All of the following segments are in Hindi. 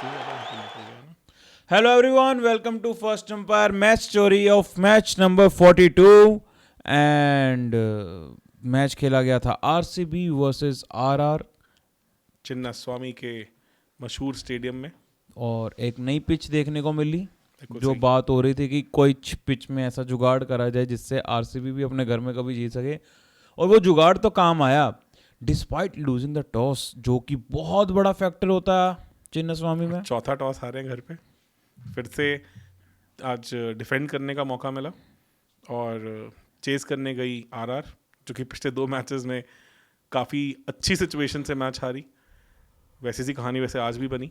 इतनी ज़्यादा उनको निकल गया ना। Hello everyone, welcome to First Umpire match story of match number 42 and match खेला गया था आरसीबी वर्सेस आरआर चिन्ना स्वामी के मशहूर स्टेडियम में। और एक नई पिच देखने को मिली। बिल्कुल जो सही। बात हो रही थी कि कोई पिच में ऐसा जुगाड़ करा जाए जिससे आरसीबी भी अपने घर में कभी जीत सके, और वो जुगाड़ तो काम आया डिस्पाइट लूजिंग द टॉस, जो कि बहुत बड़ा फैक्टर होता है चिन्ना स्वामी में। चौथा टॉस हारे हैं घर पे, फिर से आज डिफेंड करने का मौका मिला और चेस करने गई आरआर, जो कि पिछले 2 मैचेस में काफ़ी अच्छी सिचुएशन से मैच हारी। वैसी सी कहानी वैसे आज भी बनी।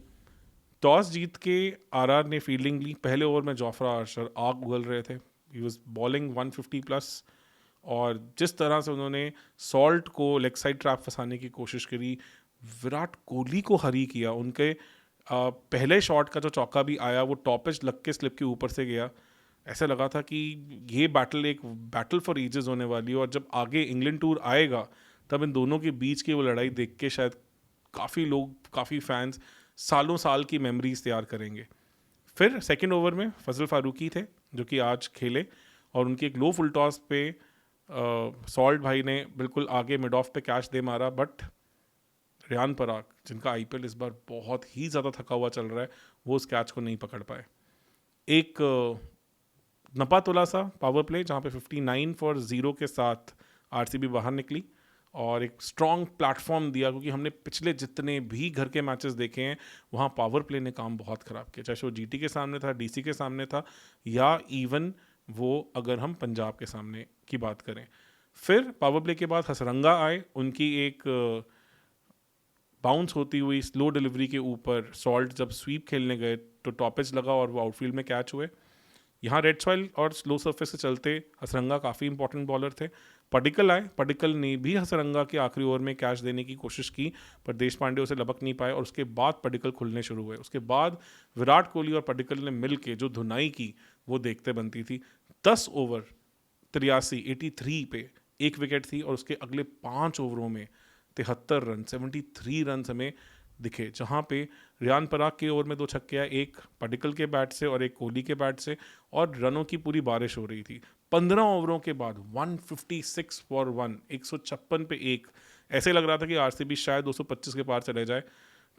टॉस जीत के आरआर ने फील्डिंग ली। पहले ओवर में जोफ्रा आर्चर आग उगल रहे थे। ही वाज बॉलिंग 150 प्लस, और जिस तरह से उन्होंने सॉल्ट को लेग साइड ट्रैप फंसाने की कोशिश करी, विराट कोहली को हरी किया। उनके पहले शॉट का जो चौका भी आया वो टॉपिच लग के स्लिप के ऊपर से गया। ऐसा लगा था कि ये बैटल एक बैटल फॉर एजेस होने वाली है, और जब आगे इंग्लैंड टूर आएगा तब इन दोनों के बीच की वो लड़ाई देख के शायद काफ़ी लोग, काफ़ी फैंस सालों साल की मेमोरीज तैयार करेंगे। फिर सेकंड ओवर में फजल फारूकी थे जो कि आज खेले, और उनकी एक लो फुल टॉस पे सॉल्ट भाई ने बिल्कुल आगे मिड ऑफ पे कैच दे मारा, बट रियान पराग, जिनका आईपीएल इस बार बहुत ही ज़्यादा थका हुआ चल रहा है, वो उस कैच को नहीं पकड़ पाए। एक नपा तुला सा पावर प्ले जहाँ पे 59 फॉर 0 के साथ आरसीबी बाहर निकली और एक स्ट्रॉन्ग प्लेटफॉर्म दिया, क्योंकि हमने पिछले जितने भी घर के मैचेस देखे हैं वहाँ पावर प्ले ने काम बहुत ख़राब किया, चाहे वो जीटी के सामने था, डीसी के सामने था, या इवन वो अगर हम पंजाब के सामने की बात करें। फिर पावर प्ले के बाद हसरंगा आए, उनकी एक बाउंस होती हुई स्लो डिलीवरी के ऊपर सॉल्ट जब स्वीप खेलने गए तो टॉपिच लगा और वो आउटफील्ड में कैच हुए। यहाँ रेड सॉइल और स्लो सरफेस से चलते हसरंगा काफ़ी इंपॉर्टेंट बॉलर थे। पडिक्कल आए, पडिक्कल ने भी हसरंगा के आखिरी ओवर में कैच देने की कोशिश की, पर देश पांडे उसे लपक नहीं पाए, और उसके बाद पडिक्कल खुलने शुरू हुए। उसके बाद विराट कोहली और पडिक्कल ने मिल के जो धुनाई की वो देखते बनती थी। 10 ओवर 83 पे एक विकेट थी, और उसके अगले 5 ओवरों में 73 रन 73 रन हमें दिखे, जहाँ पे रियान पराग के ओवर में 2 छक्के आए, एक पडिक्कल के बैट से और एक कोहली के बैट से, और रनों की पूरी बारिश हो रही थी। 15 ओवरों के बाद 156 फॉर 1, 156 पे 1, ऐसे लग रहा था कि आरसीबी शायद 225 के पार चले जाए।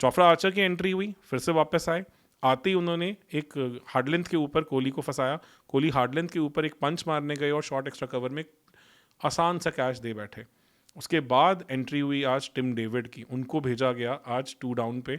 जोफ्रा आर्चर की एंट्री हुई, फिर से वापस आए। आते ही उन्होंने एक हार्ड लेंथ के ऊपर कोहली को फंसाया। कोहली हार्ड लेंथ के ऊपर एक पंच मारने गए और शॉर्ट एक्स्ट्रा कवर में आसान सा कैच दे बैठे। उसके बाद एंट्री हुई आज टिम डेविड की, उनको भेजा गया आज 2 डाउन पे,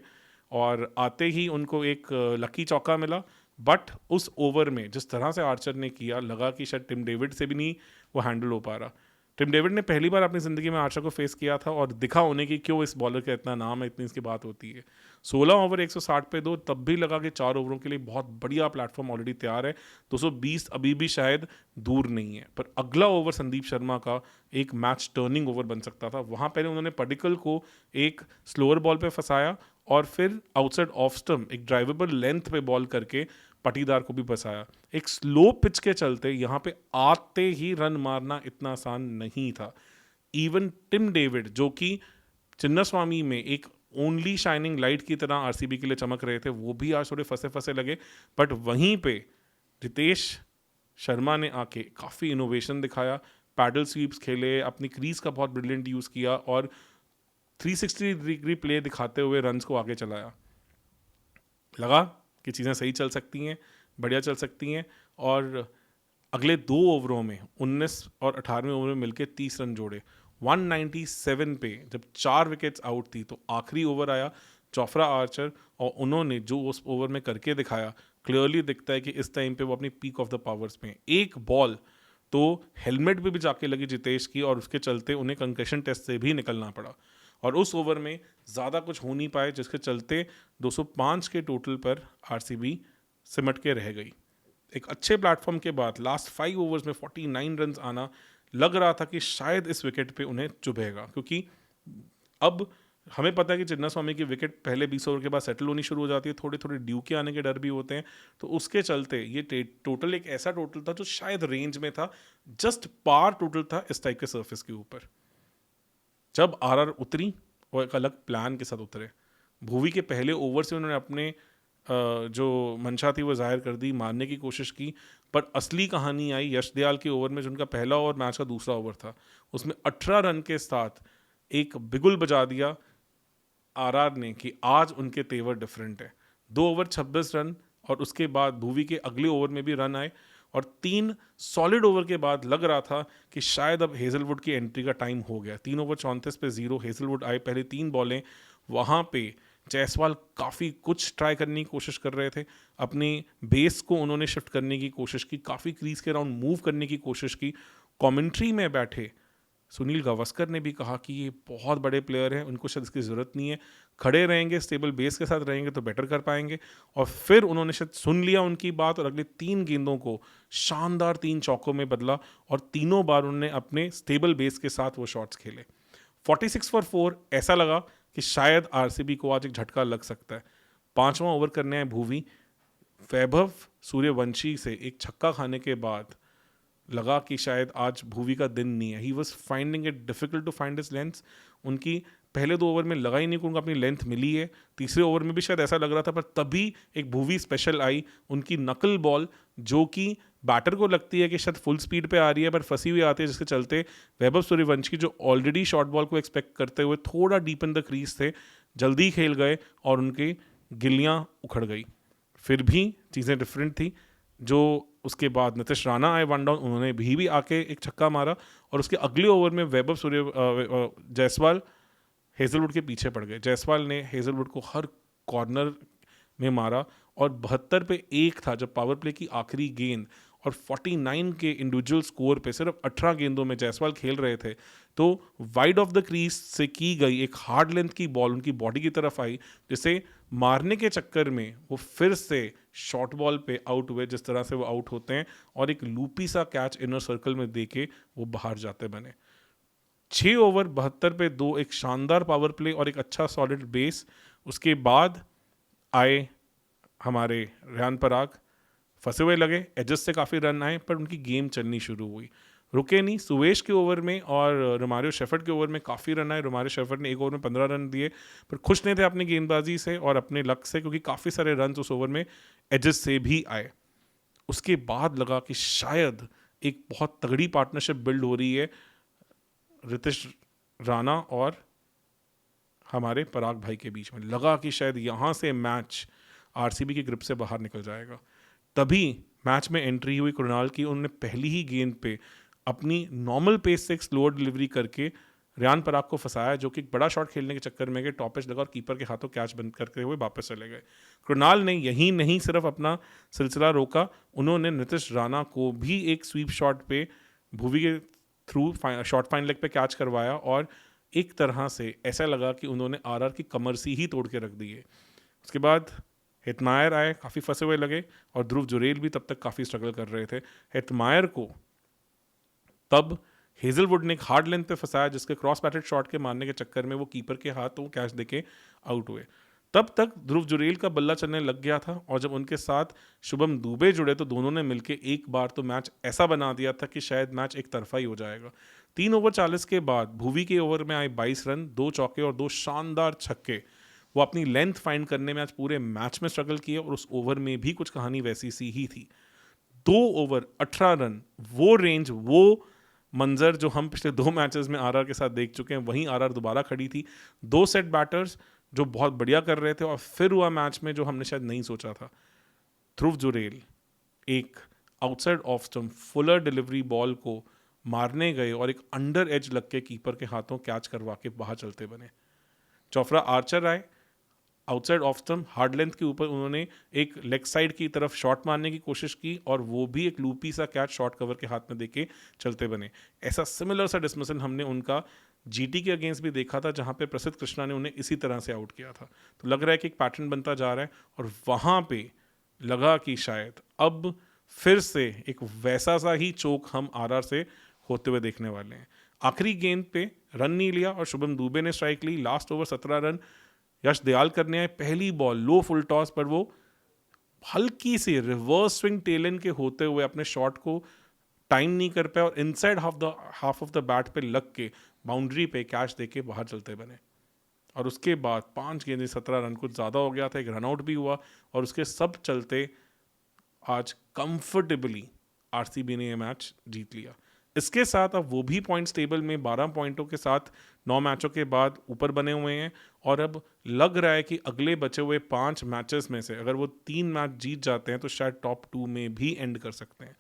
और आते ही उनको एक लकी चौका मिला। बट उस ओवर में जिस तरह से आर्चर ने किया, लगा कि शायद टिम डेविड से भी नहीं वो हैंडल हो पा रहा। टिम डेविड ने पहली बार अपनी ज़िंदगी में आर्चर को फेस किया था, और दिखा उन्हें कि क्यों इस बॉलर का इतना नाम है, इतनी इसकी बात होती है। 16 ओवर 160 पे 2, तब भी लगा कि 4 ओवरों के लिए बहुत बढ़िया प्लेटफॉर्म ऑलरेडी तैयार है, 220 अभी भी शायद दूर नहीं है। पर अगला ओवर संदीप शर्मा का एक मैच टर्निंग ओवर बन सकता था। वहाँ पहले उन्होंने पडिक्कल को एक स्लोअर बॉल पे फंसाया, और फिर आउटसाइड ऑफ स्टंप एक ड्राइवेबल लेंथ पे बॉल करके पटीदार को भी फंसाया। एक स्लो पिच के चलते यहाँ पे आते ही रन मारना इतना आसान नहीं था। इवन टिम डेविड, जो कि चिन्नास्वामी में एक ओनली शाइनिंग लाइट की तरह आरसीबी के लिए चमक रहे थे, वो भी आज थोड़े फंसे फंसे लगे। बट वहीं पे रितेश शर्मा ने आके काफ़ी इनोवेशन दिखाया, पैडल स्वीप्स खेले, अपनी क्रीज का बहुत ब्रिलियंट यूज़ किया, और 360 डिग्री प्ले दिखाते हुए रन्स को आगे चलाया। लगा कि चीज़ें सही चल सकती हैं, बढ़िया चल सकती हैं, और अगले 2 ओवरों में 19 और 18वें ओवर में मिलकर 30 रन जोड़े। 197 पे जब 4 विकेट्स आउट थी तो आखिरी ओवर आया जोफ्रा आर्चर, और उन्होंने जो उस ओवर में करके दिखाया, क्लियरली दिखता है कि इस टाइम पे वो अपनी पीक ऑफ द पावर्स में। एक बॉल तो हेलमेट पे भी जाके लगी जितेश की, और उसके चलते उन्हें कंकशन टेस्ट से भी निकलना पड़ा, और उस ओवर में ज़्यादा कुछ हो नहीं पाए, जिसके चलते 205 के टोटल पर आरसीबी सिमट के रह गई। एक अच्छे प्लेटफॉर्म के बाद लास्ट 5 ओवर्स में 49 रन आना, लग रहा था कि शायद इस विकेट पे उन्हें चुभेगा, क्योंकि अब हमें पता है कि चिन्नास्वामी की विकेट पहले 20 ओवर के बाद सेटल होनी शुरू हो जाती है, थोड़े थोड़े ड्यू के आने के डर भी होते हैं। तो उसके चलते ये टोटल एक ऐसा टोटल था जो शायद रेंज में था, जस्ट पार टोटल था इस टाइप के सर्फेस के ऊपर। जब आरआर उतरी, वो एक अलग प्लान के साथ उतरे। भुवी के पहले ओवर से उन्होंने अपने जो मंशा थी वो जाहिर कर दी, मारने की कोशिश की, पर असली कहानी आई यश दयाल के ओवर में, जो उनका पहला ओवर मैच का दूसरा ओवर था, उसमें 18 रन के साथ एक बिगुल बजा दिया आरआर ने कि आज उनके तेवर डिफरेंट है। 2 ओवर 26 रन और उसके बाद भुवी के अगले ओवर में भी रन आए और 3 सॉलिड ओवर के बाद लग रहा था कि शायद अब हेजलवुड की एंट्री का टाइम हो गया। 3 ओवर 34 पे 0 हेजलवुड आए, पहले 3 बॉलें वहाँ पे जायसवाल काफ़ी कुछ ट्राई करने की कोशिश कर रहे थे, अपने बेस को उन्होंने शिफ्ट करने की कोशिश की, काफ़ी क्रीज के राउंड मूव करने की कोशिश की। कमेंट्री में बैठे सुनील गावस्कर ने भी कहा कि ये बहुत बड़े प्लेयर हैं, उनको शायद इसकी ज़रूरत नहीं है, खड़े रहेंगे, स्टेबल बेस के साथ रहेंगे तो बेटर कर पाएंगे। और फिर उन्होंने शायद सुन लिया उनकी बात और अगले 3 गेंदों को शानदार 3 चौकों में बदला और तीनों बार उन्होंने अपने स्टेबल बेस के साथ वो शॉट्स खेले। 46 फॉर 4, ऐसा लगा कि शायद आरसीबी को आज एक झटका लग सकता है। 5वां ओवर करने आए भुवी, वैभव सूर्यवंशी से एक छक्का खाने के बाद लगा कि शायद आज भुवी का दिन नहीं है। He was finding it difficult to find his length. उनकी पहले 2 ओवर में लगा ही नहीं कि उनको अपनी लेंथ मिली है, तीसरे ओवर में भी शायद ऐसा लग रहा था, पर तभी एक भुवी स्पेशल आई, उनकी नकल बॉल, जो कि बैटर को लगती है कि शायद फुल स्पीड पे आ रही है पर फंसी हुई आती है, जिसके चलते वैभव सूर्यवंशी जो ऑलरेडी शॉर्ट बॉल को एक्सपेक्ट करते हुए थोड़ा डीप इन द क्रीज थे, जल्दी खेल गए और उनकी गिल्लियाँ उखड़ गई। फिर भी चीज़ें डिफरेंट थी। जो उसके बाद नीतीश राणा आए 1 डाउन, उन्होंने भी आके एक छक्का मारा और उसके अगले ओवर में वैभव जायसवाल हेजलवुड के पीछे पड़ गए। जायसवाल ने हेजलवुड को हर कॉर्नर में मारा और 72 पे 1 था जब पावर प्ले की आखिरी गेंद, और 49 के इंडिविजुअल स्कोर पे सिर्फ 18 गेंदों में जायसवाल खेल रहे थे, तो वाइड ऑफ द क्रीज से की गई एक हार्ड लेंथ की बॉल उनकी बॉडी की तरफ आई, जिसे मारने के चक्कर में वो फिर से शॉर्ट बॉल पे आउट हुए, जिस तरह से वो आउट होते हैं, और एक लूपी सा कैच इनर सर्कल में देके वो बाहर जाते बने। 6 ओवर 72 पे 2, एक शानदार पावर प्ले और एक अच्छा सॉलिड बेस। उसके बाद आए हमारे रेहान पराग, फंसे हुए लगे, एजेस से काफ़ी रन आए पर उनकी गेम चलनी शुरू हुई, रुके नहीं। सुवेश के ओवर में और रोमारियो शेफर्ड के ओवर में काफ़ी रन आए। रोमारियो शेफर्ड ने एक ओवर में 15 रन दिए, पर खुश नहीं थे अपनी गेंदबाजी से और अपने लक से, क्योंकि काफ़ी सारे रन उस ओवर में एजेस से भी आए। उसके बाद लगा कि शायद एक बहुत तगड़ी पार्टनरशिप बिल्ड हो रही है नीतीश राणा और हमारे पराग भाई के बीच में। लगा कि शायद यहाँ से मैच आरसीबी की ग्रिप से बाहर निकल जाएगा। तभी मैच में एंट्री हुई कृणाल की। उन्होंने पहली ही गेंद पे अपनी नॉर्मल पेस से एक स्लोअर डिलीवरी करके रेहान पराग को फंसाया, जो कि एक बड़ा शॉट खेलने के चक्कर में गए, टॉप एज लगा और कीपर के हाथों कैच बंद करके हुए वापस चले गए। कृणाल ने यही नहीं सिर्फ अपना सिलसिला रोका, उन्होंने नीतीश राणा को भी एक स्वीप शॉट पे भुवी के थ्रू शॉर्ट फाइन लेग पे कैच करवाया और एक तरह से ऐसा लगा कि उन्होंने आरआर की कमर सी ही तोड़ के रख दी है। उसके बाद हेटमायर आए, काफ़ी फंसे हुए लगे, और ध्रुव जुरेल भी तब तक काफ़ी स्ट्रगल कर रहे थे। हेटमायर को तब हेजलवुड ने एक हार्ड लेंथ पे फंसाया, जिसके क्रॉस बैटेड शॉट के मारने के चक्कर में वो कीपर के हाथों कैच देके आउट हुए। तब तक ध्रुव जुरेल का बल्ला चलने लग गया था, और जब उनके साथ शुभम दुबे जुड़े तो दोनों ने मिलकर एक बार तो मैच ऐसा बना दिया था कि शायद मैच एक तरफा ही हो जाएगा। 3 ओवर 40 के बाद भुवी के ओवर में आए 22 रन, 2 चौके और 2 शानदार छक्के। वो अपनी लेंथ फाइंड करने में आज पूरे मैच में स्ट्रगल किया, और उस ओवर में भी कुछ कहानी वैसी सी ही थी। 2 ओवर 18 रन, वो रेंज, वो मंजर जो हम पिछले 2 मैचेस में आरआर के साथ देख चुके हैं, वहीं आरआर दोबारा खड़ी थी। 2 सेट बैटर्स जो बहुत बढ़िया कर रहे थे, और फिर हुआ मैच में जो हमने शायद नहीं सोचा था। ध्रुव जुरेल एक outside off stump Fuller delivery ball को मारने गए और एक अंडर एज लग के कीपर के हाथों कैच करवा के बाहर चलते बने। जोफ्रा आर्चर आए, outside off stump hard length के ऊपर उन्होंने एक लेग साइड की तरफ शॉट मारने की कोशिश की, और वो भी एक लूपी सा कैच शॉट कवर के हाथ में देके चलते बने। ऐसा सिमिलर सा डिसमिसल हमने उनका जीटी के अगेंस्ट भी देखा था, जहां पे प्रसिद्ध कृष्णा ने उन्हें इसी तरह से आउट किया था। तो लग रहा है कि एक पैटर्न बनता जा रहा है, और वहां पे लगा कि शायद अब फिर से एक वैसा सा ही चोक हम आरआर से होते हुए देखने वाले हैं। आखिरी गेंद पे रन नहीं लिया और शुभम दुबे ने स्ट्राइक ली। लास्ट ओवर 17 रन यश दयाल करने आए, पहली बॉल लो फुल टॉस पर वो हल्की सी रिवर्स स्विंग टेलन के होते हुए अपने शॉट को टाइम नहीं कर पाए, और inside half of the bat पे लग के बाउंड्री पे कैच देके बाहर चलते बने। और उसके बाद 5 गेंदें 17 रन, कुछ ज़्यादा हो गया था, एक रनआउट भी हुआ, और उसके सब चलते आज कंफर्टेबली आरसीबी ने ये मैच जीत लिया। इसके साथ अब वो भी पॉइंट्स टेबल में 12 पॉइंटों के साथ 9 मैचों के बाद ऊपर बने हुए हैं, और अब लग रहा है कि अगले बचे हुए 5 मैचेस में से अगर वो 3 मैच जीत जाते हैं तो शायद टॉप 2 में भी एंड कर सकते हैं।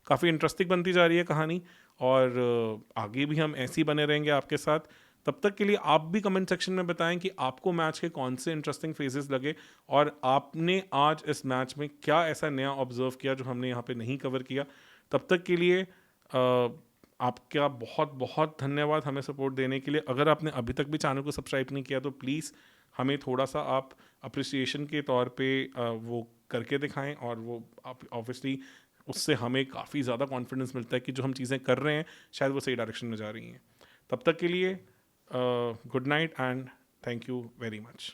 काफ़ी इंटरेस्टिंग बनती जा रही है कहानी, और आगे भी हम ऐसे ही बने रहेंगे आपके साथ। तब तक के लिए आप भी कमेंट सेक्शन में बताएं कि आपको मैच के कौन से इंटरेस्टिंग फेजेस लगे, और आपने आज इस मैच में क्या ऐसा नया ऑब्जर्व किया जो हमने यहाँ पे नहीं कवर किया। तब तक के लिए आपका बहुत बहुत धन्यवाद हमें सपोर्ट देने के लिए। अगर आपने अभी तक भी चैनल को सब्सक्राइब नहीं किया तो प्लीज़ हमें थोड़ा सा आप अप्रिसिएशन के तौर पे वो करके दिखाएं, और वो ऑब्वियसली उससे हमें काफ़ी ज़्यादा कॉन्फिडेंस मिलता है कि जो हम चीज़ें कर रहे हैं शायद वो सही डायरेक्शन में जा रही हैं। तब तक के लिए good night and thank you very much.